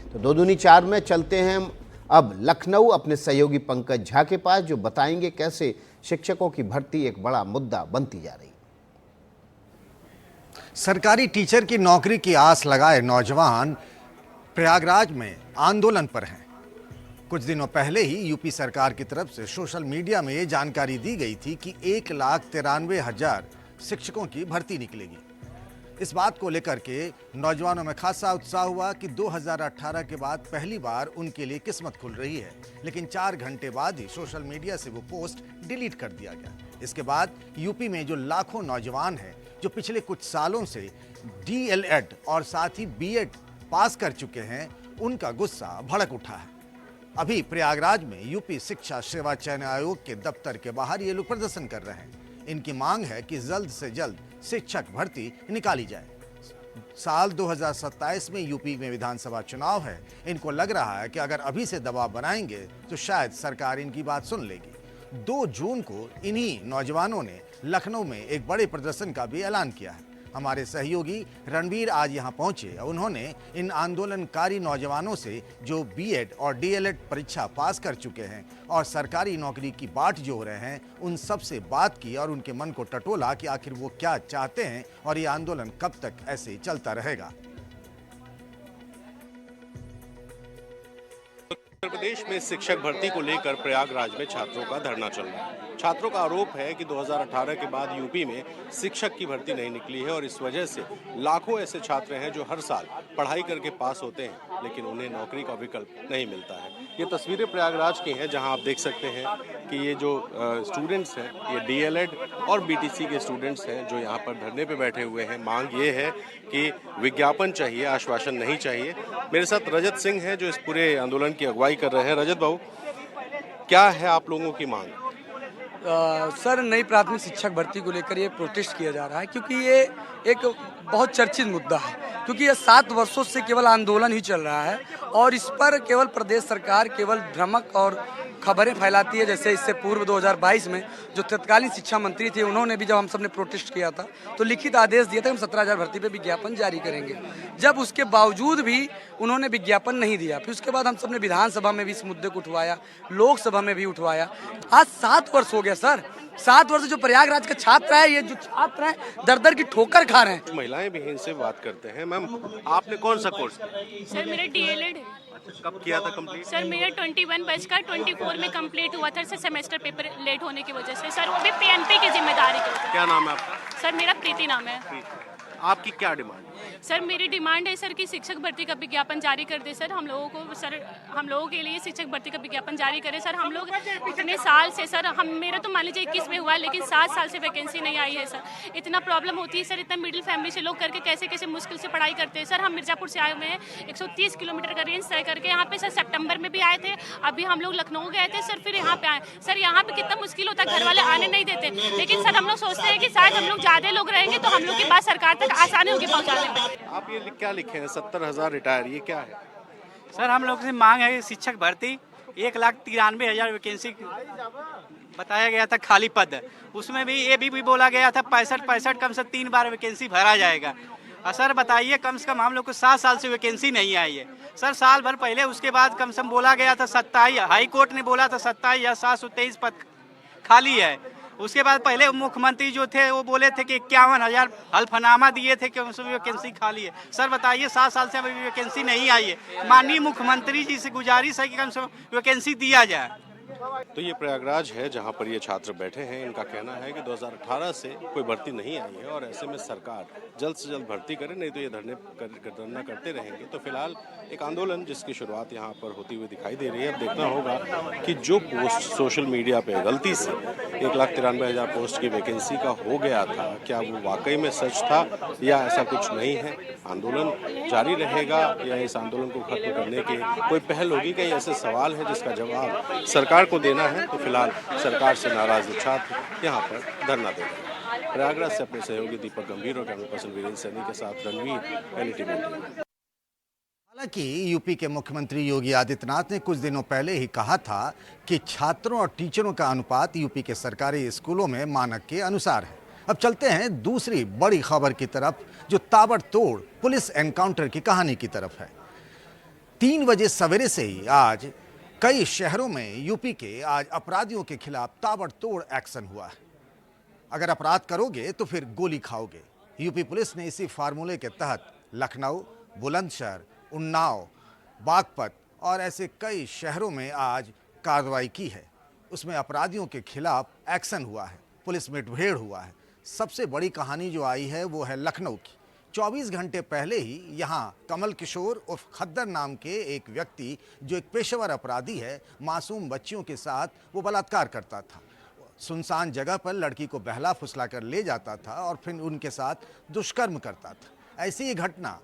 तो 2 दूनी 4 में चलते हैं हम अब लखनऊ अपने सहयोगी पंकज झा के पास, जो बताएंगे कैसे शिक्षकों की भर्ती एक बड़ा मुद्दा बनती जा रही है। सरकारी टीचर की नौकरी की आस लगाए नौजवान प्रयागराज में आंदोलन पर हैं। कुछ दिनों पहले ही यूपी सरकार की तरफ से सोशल मीडिया में ये जानकारी दी गई थी कि 1,93,000 शिक्षकों की भर्ती निकलेगी। इस बात को लेकर के नौजवानों में खासा उत्साह हुआ कि 2018 के बाद पहली बार उनके लिए किस्मत खुल रही है, लेकिन 4 घंटे बाद ही सोशल मीडिया से वो पोस्ट डिलीट कर दिया गया। इसके बाद यूपी में जो लाखों नौजवान हैं जो पिछले कुछ सालों से DLED और साथ ही BEd पास कर चुके हैं, उनका गुस्सा भड़क उठा है। अभी प्रयागराज में यूपी शिक्षा सेवा चयन आयोग के दफ्तर के बाहर ये लोग प्रदर्शन कर रहे हैं। इनकी मांग है कि जल्द से जल्द शिक्षक भर्ती निकाली जाए। साल 2027 में यूपी में विधानसभा चुनाव है। इनको लग रहा है कि अगर अभी से दबाव बनाएंगे तो शायद सरकार इनकी बात सुन लेगी। 2 जून को इन्हीं नौजवानों ने लखनऊ में एक बड़े प्रदर्शन का भी ऐलान किया है। हमारे सहयोगी रणवीर आज यहां पहुंचे। उन्होंने इन आंदोलनकारी नौजवानों से जो BEd और DLED परीक्षा पास कर चुके हैं और सरकारी नौकरी की बाट जोह रहे हैं, उन सब से बात की और उनके मन को टटोला कि आखिर वो क्या चाहते हैं और ये आंदोलन कब तक ऐसे चलता रहेगा। उत्तर प्रदेश में शिक्षक भर्ती को लेकर प्रयागराज में छात्रों का धरना चल रहा है। छात्रों का आरोप है कि 2018 के बाद यूपी में शिक्षक की भर्ती नहीं निकली है और इस वजह से लाखों ऐसे छात्र हैं जो हर साल पढ़ाई करके पास होते हैं, लेकिन उन्हें नौकरी का विकल्प नहीं मिलता है। ये तस्वीरें प्रयागराज की हैं, जहां आप देख सकते हैं कि ये जो स्टूडेंट्स हैं, ये DLED और BTC के स्टूडेंट्स हैं जो यहाँ पर धरने पे बैठे हुए हैं। मांग ये है कि विज्ञापन चाहिए, आश्वासन नहीं चाहिए। मेरे साथ रजत सिंह हैं जो इस पूरे आंदोलन की अगुवाई कर रहे हैं। रजत बाबू, क्या है आप लोगों की मांग? सर, नई प्राथमिक शिक्षक भर्ती को लेकर ये प्रोटेस्ट किया जा रहा है क्योंकि ये एक बहुत चर्चित मुद्दा है, क्योंकि ये 7 वर्षों से केवल आंदोलन ही चल रहा है और इस पर केवल प्रदेश सरकार केवल भ्रामक और खबरें फैलाती है। जैसे इससे पूर्व 2022 में जो तत्कालीन शिक्षा मंत्री थे, उन्होंने भी जब हम सब ने प्रोटेस्ट किया था तो लिखित आदेश दिया था हम 17,000 भर्ती पे विज्ञापन जारी करेंगे। जब उसके बावजूद भी उन्होंने विज्ञापन नहीं दिया, फिर उसके बाद हम सब ने विधानसभा में भी इस मुद्दे को उठवाया, लोकसभा में भी उठवाया। आज 7 वर्ष हो गया सर। 7 वर्ष जो प्रयागराज का छात्र है, ये जो छात्र हैं दर-दर की ठोकर खा रहे हैं। महिलाएं भी इनसे बात करते हैं। मैम, आपने कौन सा कोर्स किया? सर, मेरा DLED है। कब किया था कंप्लीट? सर, मेरा 21 बजकर 24 में कंप्लीट हुआ था। सर, सेमेस्टर पेपर लेट होने की वजह से। सर, वो भी PNP की जिम्मेदारी के ऊपर। क्या नाम है आपका? सर, मेरा प्रीति नाम है। आपकी क्या डिमांड? सर, मेरी डिमांड है सर कि शिक्षक भर्ती का विज्ञापन जारी कर दे सर हम लोगों को। सर, हम लोगों के लिए शिक्षक भर्ती का विज्ञापन जारी करें सर। हम लोग इतने साल से सर, मेरा तो मान लीजिए 21 में हुआ है, लेकिन 7 साल से वैकेंसी नहीं आई है सर। इतना प्रॉब्लम होती है सर। इतना मिडिल फैमिली से लोग करके कैसे कैसे मुश्किल से पढ़ाई करते हैं सर। हम मिर्जापुर से आए हुए हैं, 130 किलोमीटर का रेंज तय करके यहाँ पे सर। सितंबर में भी आए थे, अभी हम लोग लखनऊ गए थे सर, फिर यहाँ पे आए सर। यहाँ पे कितना मुश्किल होता है, घर वाले आने नहीं देते, लेकिन सर हम लोग सोचते हैं कि शायद हम लोग ज्यादा लोग रहेंगे तो हम लोग की बात सरकार तक आसानी होगी पहुँचाने में। आप ये क्या लिखे हैं 70,000 रिटायर, ये क्या है? सर, हम लोग से मांग है शिक्षक भर्ती 1,93,000 वैकेंसी बताया गया था, खाली पद। उसमें भी ये भी बोला गया था 65 कम से 3 बार वैकेंसी भरा जाएगा। और सर बताइए, कम से कम हम लोग को 7 साल से वैकेंसी नहीं आई है सर। साल भर पहले उसके बाद कम से कम बोला गया था 27, हाई कोर्ट ने बोला था 27,723 पद खाली है। उसके बाद पहले मुख्यमंत्री जो थे वो बोले थे कि 51,000 हल्फनामा दिए थे कि उसमें वैकेंसी खाली है। सर बताइए, 7 साल से अभी वैकेंसी नहीं आई है। माननीय मुख्यमंत्री जी से गुजारिश है कि कम से कम वैकेंसी दिया जाए। तो ये प्रयागराज है जहां पर ये छात्र बैठे हैं। इनका कहना है कि 2018 से कोई भर्ती नहीं आई है और ऐसे में सरकार जल्द से जल्द भर्ती करे, नहीं तो ये धरना करते रहेंगे। तो फिलहाल एक आंदोलन जिसकी शुरुआत यहाँ पर होती हुई दिखाई दे रही है। अब देखना होगा कि जो पोस्ट सोशल मीडिया पे गलती से 1,93,000 पोस्ट की वैकेंसी का हो गया था, क्या वो वाकई में सच था या ऐसा कुछ नहीं है। आंदोलन जारी रहेगा या इस आंदोलन को खत्म करने की कोई पहल होगी? कई ऐसे सवाल हैं जिसका जवाब सरकार को देना है। तो फिलहाल सरकार से नाराज छात्र यहाँ पर धरना दे रहे हैं। प्रयागराज से अपने सहयोगी दीपक गंभीर और कैमरा पर्सन वीरेंद्र सैनी के साथ रणवीर, LTV। हालांकि यूपी के मुख्यमंत्री योगी आदित्यनाथ ने कुछ दिनों पहले ही कहा था कि छात्रों और टीचरों का अनुपात यूपी के सरकारी स्कूलों में मानक के अनुसार है। अब चलते हैं दूसरी बड़ी खबर की तरफ, जो ताबड़तोड़ पुलिस एनकाउंटर की कहानी की तरफ है। 3 बजे सवेरे से ही आज कई शहरों में यूपी के आज अपराधियों के खिलाफ ताबड़तोड़ एक्शन हुआ है। अगर अपराध करोगे तो फिर गोली खाओगे। यूपी पुलिस ने इसी फार्मूले के तहत लखनऊ, बुलंदशहर, उन्नाव, बागपत और ऐसे कई शहरों में आज कार्रवाई की है। उसमें अपराधियों के खिलाफ एक्शन हुआ है, पुलिस मुठभेड़ हुआ है। सबसे बड़ी कहानी जो आई है वो है लखनऊ की। 24 घंटे पहले ही यहाँ कमल किशोर उर्फ खद्दर नाम के एक व्यक्ति, जो एक पेशेवर अपराधी है, मासूम बच्चियों के साथ वो बलात्कार करता था। सुनसान जगह पर लड़की को बहला फुसला कर ले जाता था और फिर उनके साथ दुष्कर्म करता था। ऐसी ही घटना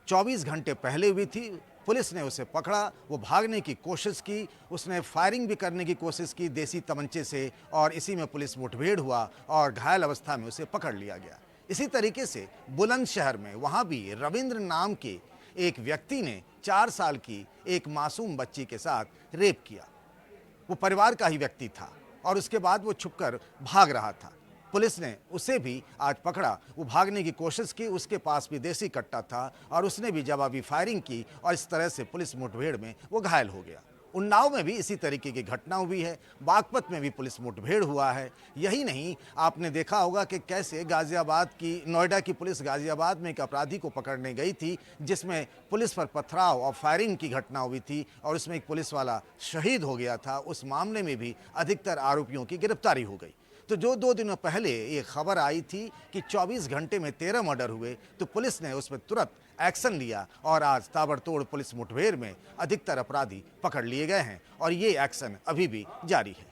24 घंटे पहले हुई थी। पुलिस ने उसे पकड़ा, वो भागने की कोशिश की, उसने फायरिंग भी करने की कोशिश की देसी तमंचे से, और इसी में पुलिस मुठभेड़ हुआ और घायल अवस्था में उसे पकड़ लिया गया। इसी तरीके से बुलंदशहर में वहाँ भी रविंद्र नाम के एक व्यक्ति ने 4 साल की एक मासूम बच्ची के साथ रेप किया। वो परिवार का ही व्यक्ति था और उसके बाद वो छुपकर भाग रहा था। पुलिस ने उसे भी आज पकड़ा। वो भागने की कोशिश की, उसके पास भी देसी कट्टा था और उसने भी जवाबी फायरिंग की और इस तरह से पुलिस मुठभेड़ में वो घायल हो गया। उन्नाव में भी इसी तरीके की घटना हुई है। बागपत में भी पुलिस मुठभेड़ हुआ है। यही नहीं, आपने देखा होगा कि कैसे गाजियाबाद की, नोएडा की पुलिस गाजियाबाद में एक अपराधी को पकड़ने गई थी, जिसमें पुलिस पर पथराव और फायरिंग की घटना हुई थी और उसमें एक पुलिस वाला शहीद हो गया था। उस मामले में भी अधिकतर आरोपियों की गिरफ्तारी हो गई। तो जो 2 दिनों पहले ये खबर आई थी कि 24 घंटे में 13 मर्डर हुए, तो पुलिस ने उस पर तुरंत एक्शन लिया और आज ताबड़तोड़ पुलिस मुठभेड़ में अधिकतर अपराधी पकड़ लिए गए हैं और ये एक्शन अभी भी जारी है।